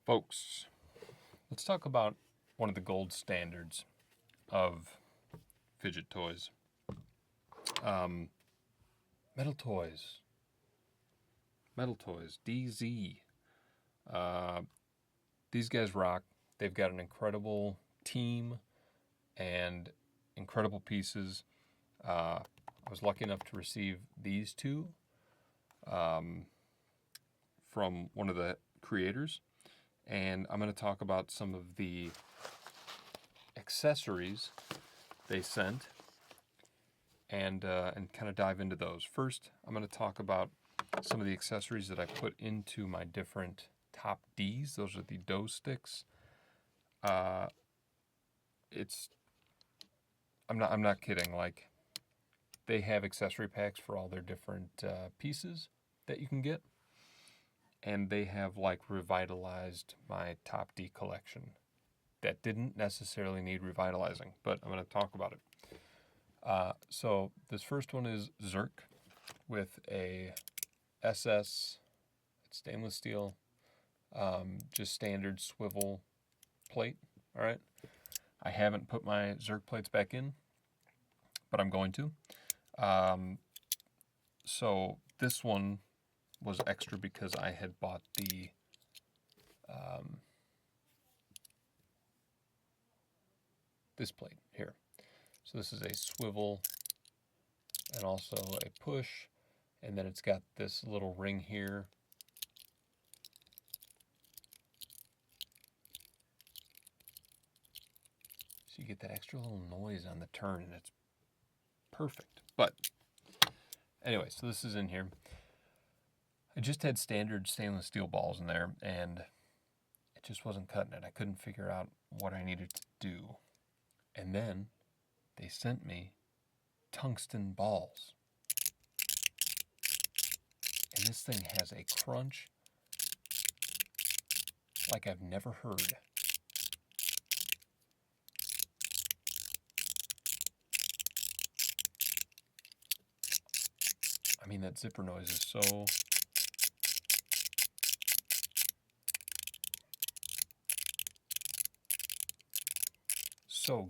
Folks, let's talk about one of the gold standards of fidget toys. Metal toys. Metal toys. DZ. These guys rock. They've got an incredible team and incredible pieces. I was lucky enough to receive these two from one of the creators. And I'm going to talk about some of the accessories they sent and kind of dive into those. First, I'm going to talk about some of the accessories that I put into my different top Ds. Those are the dough sticks. I'm not kidding. Like, they have accessory packs for all their different pieces that you can get, and they have like revitalized my top D collection. That didn't necessarily need revitalizing, but I'm going to talk about it. So this first one is Zerk with a SS stainless steel, just standard swivel plate. All right. I haven't put my Zerk plates back in, but I'm going to. So this one was extra because I had bought the this plate here. So this is a swivel and also a push, and then it's got this little ring here. So you get that extra little noise on the turn, and it's perfect. But anyway, so this is in here. I just had standard stainless steel balls in there, and it just wasn't cutting it. I couldn't figure out what I needed to do. And then they sent me tungsten balls. And this thing has a crunch like I've never heard. I mean, that zipper noise is so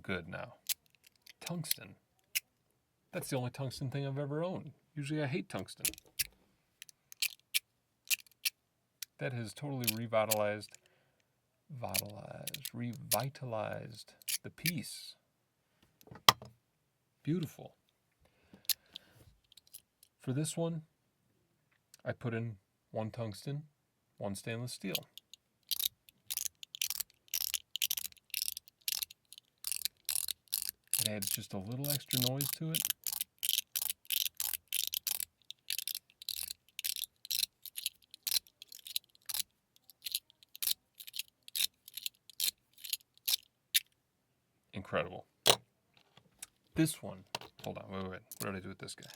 good now. Tungsten. That's the only tungsten thing I've ever owned. Usually I hate tungsten. That has totally revitalized the piece. Beautiful. For this one, I put in one tungsten, one stainless steel. It adds just a little extra noise to it. Incredible. This one, hold on, wait. What did I do with this guy?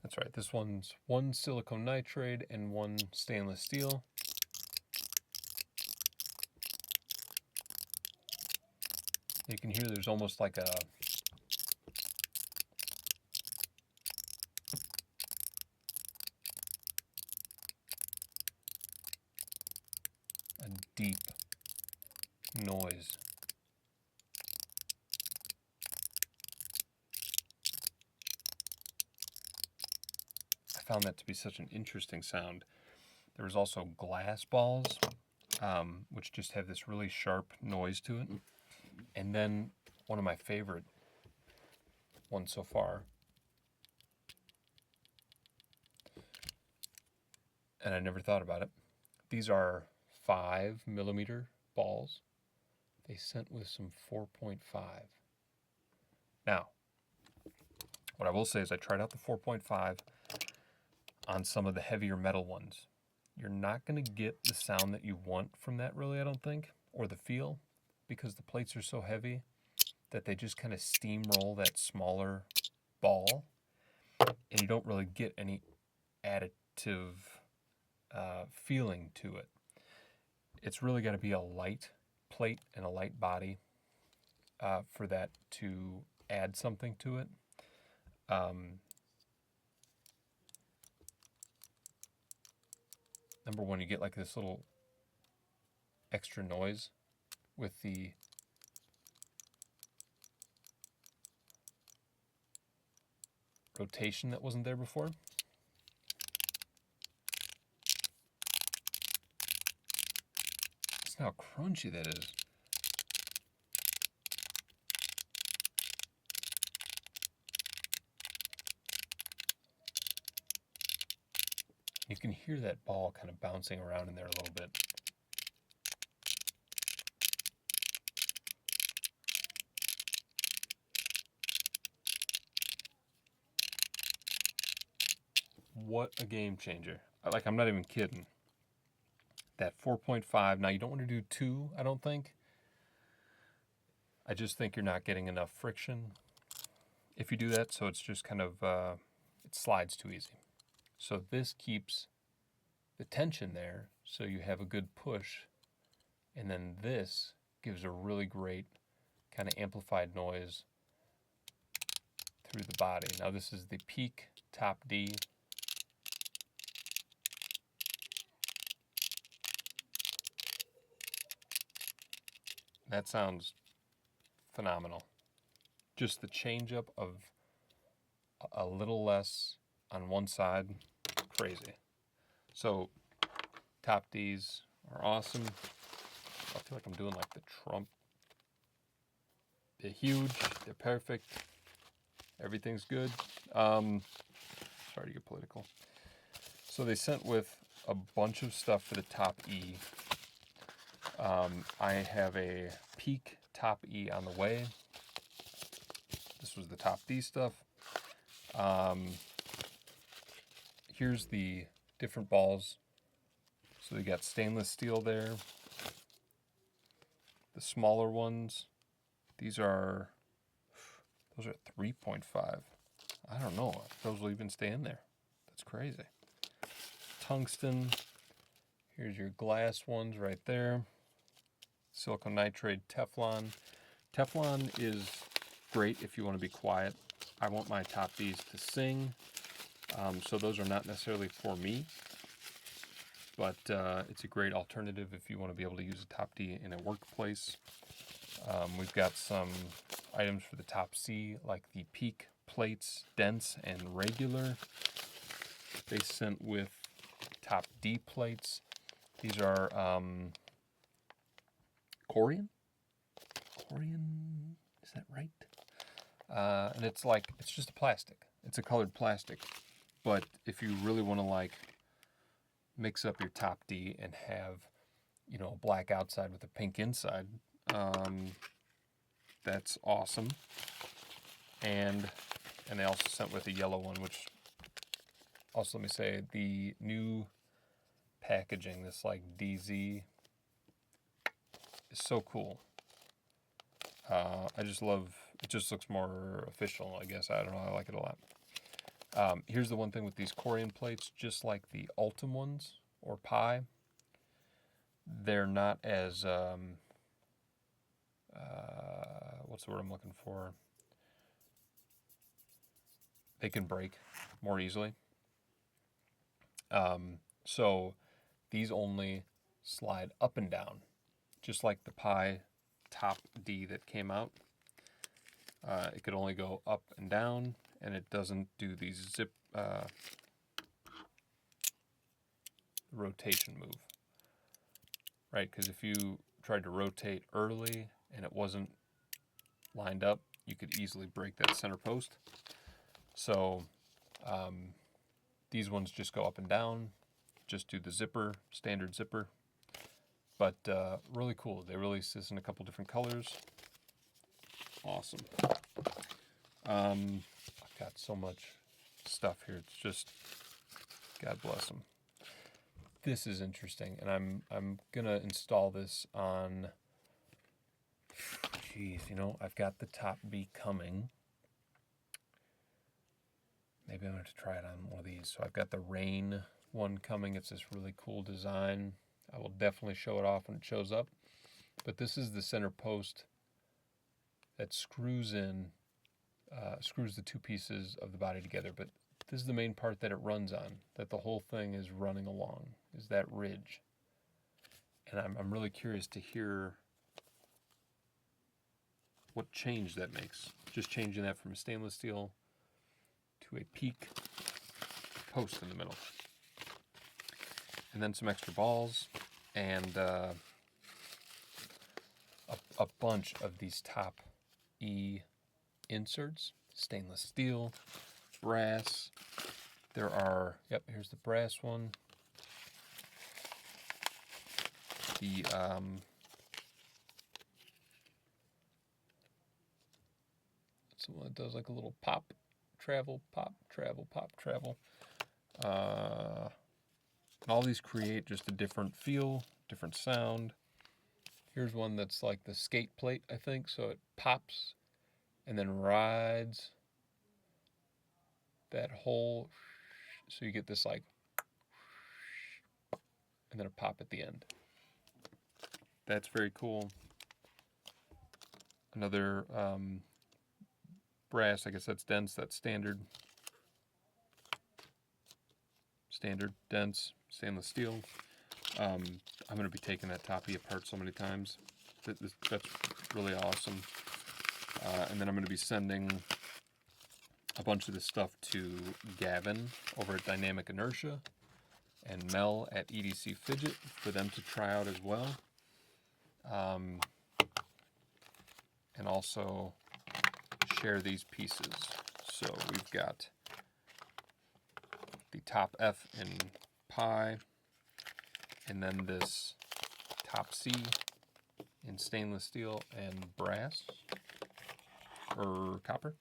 That's right, this one's one silicone nitride and one stainless steel. You can hear there's almost like a deep noise. I found that to be such an interesting sound. There was also glass balls, which just have this really sharp noise to it. And then one of my favorite ones so far, and I never thought about it. These are 5mm balls. They sent with some 4.5. Now, what I will say is I tried out the 4.5 on some of the heavier metal ones. You're not going to get the sound that you want from that, really, I don't think, or the feel, because the plates are so heavy that they just kind of steamroll that smaller ball, and you don't really get any additive feeling to it. It's really got to be a light plate and a light body for that to add something to it. number one, you get like this little extra noise with the rotation that wasn't there before. Listen how crunchy that is. You can hear that ball kind of bouncing around in there a little bit. What a game changer. Like, I'm not even kidding. That 4.5, now you don't want to do 2, I don't think. I just think you're not getting enough friction if you do that, so it's just kind of, it slides too easy. So this keeps the tension there, so you have a good push, and then this gives a really great kind of amplified noise through the body. Now this is the Peak Top D. That sounds phenomenal. Just the change up of a little less on one side, crazy. So Top Ds are awesome. I feel like I'm doing like the Trump. They're huge, they're perfect, everything's good. Sorry to get political. So they sent with a bunch of stuff for the Top E. I have a Peak Top E on the way. This was the Top D stuff. Here's the different balls. So they got stainless steel there. The smaller ones, those are 3.5. I don't know if those will even stay in there. That's crazy. Tungsten. Here's your glass ones right there. Silicon nitride Teflon. Teflon is great if you want to be quiet. I want my Top Ds to sing, so those are not necessarily for me, but it's a great alternative if you want to be able to use a Top D in a workplace. We've got some items for the Top C, like the Peak plates, dense and regular. They sent with Top D plates. These are Corian? Corian, is that right? And it's just a plastic. It's a colored plastic. But if you really want to like mix up your Top D and have, you know, a black outside with a pink inside, that's awesome. And they also sent with a yellow one, which also, let me say, the new packaging, this like DZ, is so cool. I just love, it just looks more official, I guess. I don't know, I like it a lot. Here's the one thing with these Corian plates, just like the Ultim ones, or Pi, they're not as, what's the word I'm looking for? They can break more easily. So these only slide up and down, just like the Pi Top D that came out. It could only go up and down, and it doesn't do the zip rotation move, right? Because if you tried to rotate early and it wasn't lined up, you could easily break that center post. So these ones just go up and down, just do the zipper, standard zipper. But really cool. They released this in a couple different colors. Awesome. I've got so much stuff here. It's just, God bless them. This is interesting, and I'm gonna install this on. Geez, you know, I've got the Top B coming. Maybe I'm going to try it on one of these. So I've got the Rain one coming. It's this really cool design. I will definitely show it off when it shows up. But this is the center post that screws in, screws the two pieces of the body together. But this is the main part that it runs on, that the whole thing is running along, is that ridge. And I'm really curious to hear what change that makes. Just changing that from a stainless steel to a peak post in the middle. And then some extra balls and a bunch of these top E inserts. Stainless steel, brass. There are, yep, here's the brass one. The it's the one that does like a little pop, travel, pop, travel, pop, travel. All these create just a different feel, different sound. Here's one that's like the skate plate, I think, so it pops and then rides that whole, so you get this like, and then a pop at the end. That's very cool. Another brass, I guess that's dense, that's standard. Standard, dense, stainless steel. I'm going to be taking that top E apart so many times. That's really awesome. And then I'm going to be sending a bunch of this stuff to Gavin over at Dynamic Inertia and Mel at EDC Fidget for them to try out as well. And also share these pieces. So we've got the top F in Pi, and then this top C in stainless steel and brass, or copper.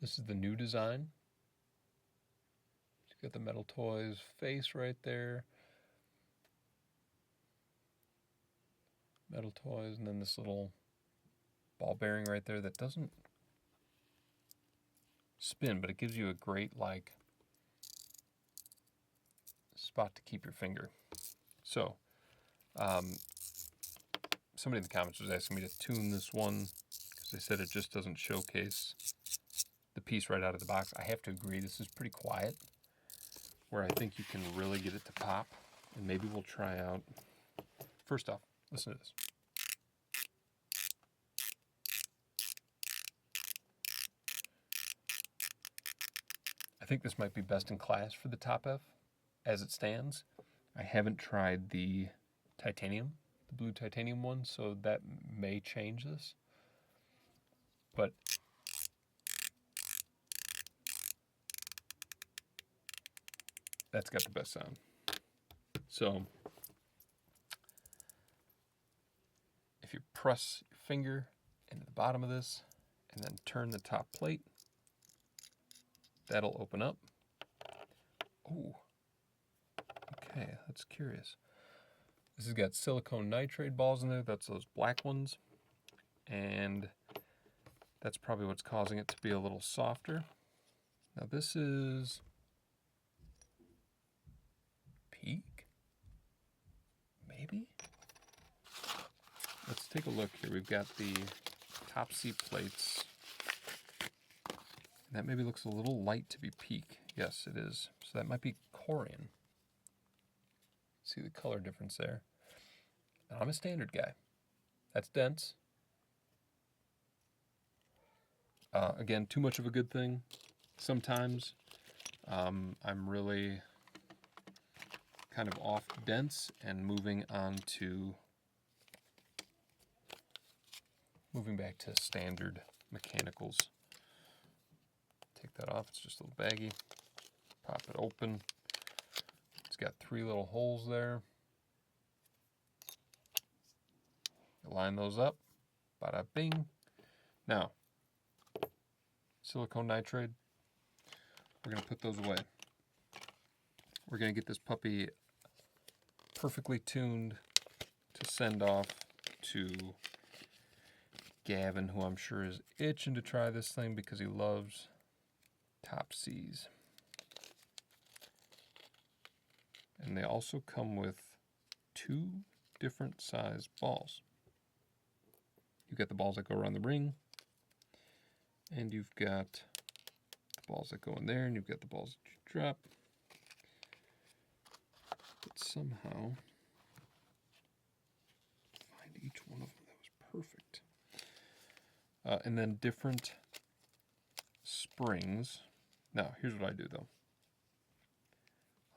This is the new design. You got the Metal Toys face right there. Metal Toys, and then this little ball bearing right there that doesn't spin, but it gives you a great like spot to keep your finger. So somebody in the comments was asking me to tune this one because they said it just doesn't showcase the piece right out of the box. I have to agree, this is pretty quiet, where I think you can really get it to pop. And maybe we'll try out, first off, listen to this. I think this might be best in class for the top F as it stands. I haven't tried the titanium, the blue titanium one, so that may change this. But that's got the best sound. So if you press your finger into the bottom of this and then turn the top plate, that'll open up. Ooh. Okay, that's curious. This has got silicone nitride balls in there. That's those black ones. And that's probably what's causing it to be a little softer. Now this is peak? Maybe? Let's take a look here. We've got the top C plates. That maybe looks a little light to be peak. Yes, it is. So that might be Corian. See the color difference there. Now, I'm a standard guy. That's dense. Again, too much of a good thing. Sometimes I'm really kind of off dense and moving back to standard mechanicals. Take that off, it's just a little baggy. Pop it open. It's got 3 little holes there. Line those up. Bada bing. Now, silicone nitride, we're going to put those away. We're going to get this puppy perfectly tuned to send off to Gavin, who I'm sure is itching to try this thing because he loves top C's. And they also come with 2 different size balls. You got the balls that go around the ring, And you've got the balls that go in there, and you've got the balls that you drop. But somehow, find each one of them. That was perfect. And then different springs. Now, here's what I do, though.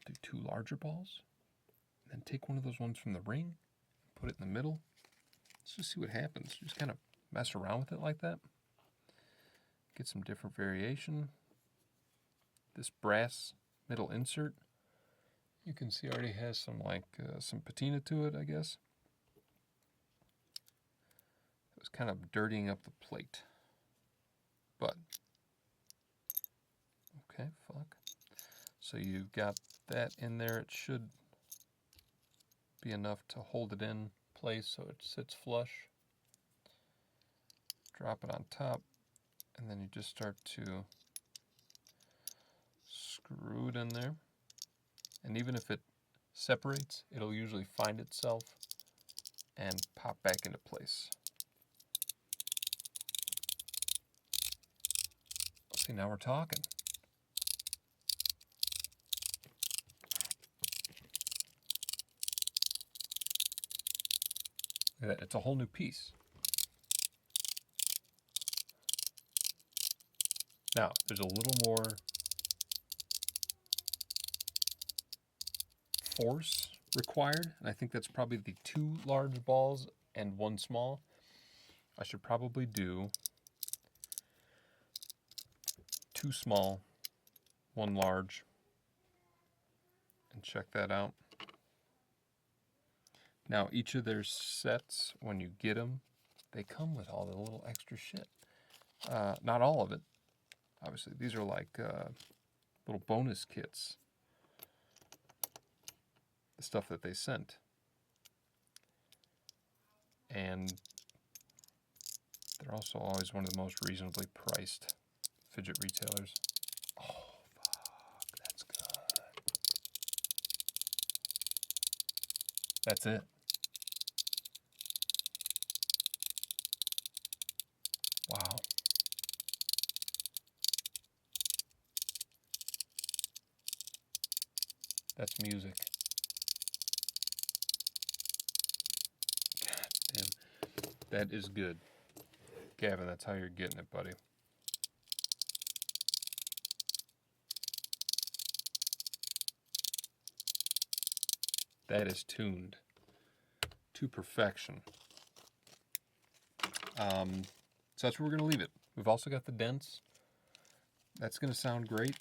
I'll do 2 larger balls, and then take one of those ones from the ring, put it in the middle. Let's just see what happens. Just kind of mess around with it like that. Get some different variation. This brass middle insert, you can see already has some some patina to it, I guess. It was kind of dirtying up the plate. But, okay, fuck. So you've got that in there. It should be enough to hold it in place so it sits flush. Drop it on top, and then you just start to screw it in there. And even if it separates, it'll usually find itself and pop back into place. See, now we're talking. Look at that. It's a whole new piece. Now, there's a little more force required, and I think that's probably the 2 large balls and 1 small. I should probably do 2 small, 1 large, and check that out. Now, each of their sets, when you get them, they come with all the little extra shit. Not all of it. Obviously, these are like little bonus kits. The stuff that they sent. And they're also always one of the most reasonably priced fidget retailers. Oh, fuck, that's good. That's it. Wow. That's music. God damn. That is good. Gavin, that's how you're getting it, buddy. That is tuned to perfection. So that's where we're going to leave it. We've also got the dents. That's going to sound great.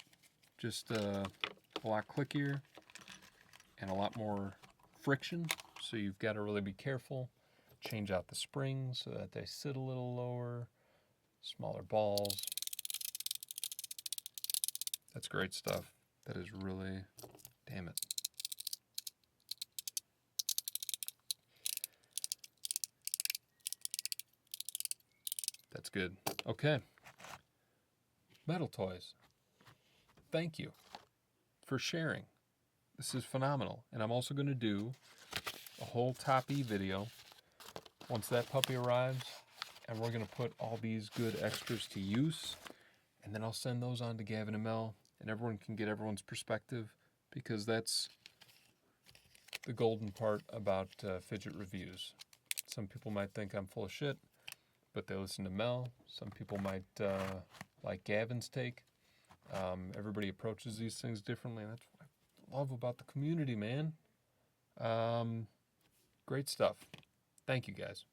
Just a lot clickier and a lot more friction. So you've got to really be careful. Change out the springs so that they sit a little lower. Smaller balls. That's great stuff. That is really, damn it. That's good. Okay. Metal Toys. Thank you for sharing. This is phenomenal. And I'm also going to do a whole Top E video once that puppy arrives. And we're going to put all these good extras to use. And then I'll send those on to Gavin and Mel. And everyone can get everyone's perspective. Because that's the golden part about fidget reviews. Some people might think I'm full of shit, but they listen to Mel. Some people might like Gavin's take. Everybody approaches these things differently, and that's what I love about the community, man. Great stuff. Thank you, guys.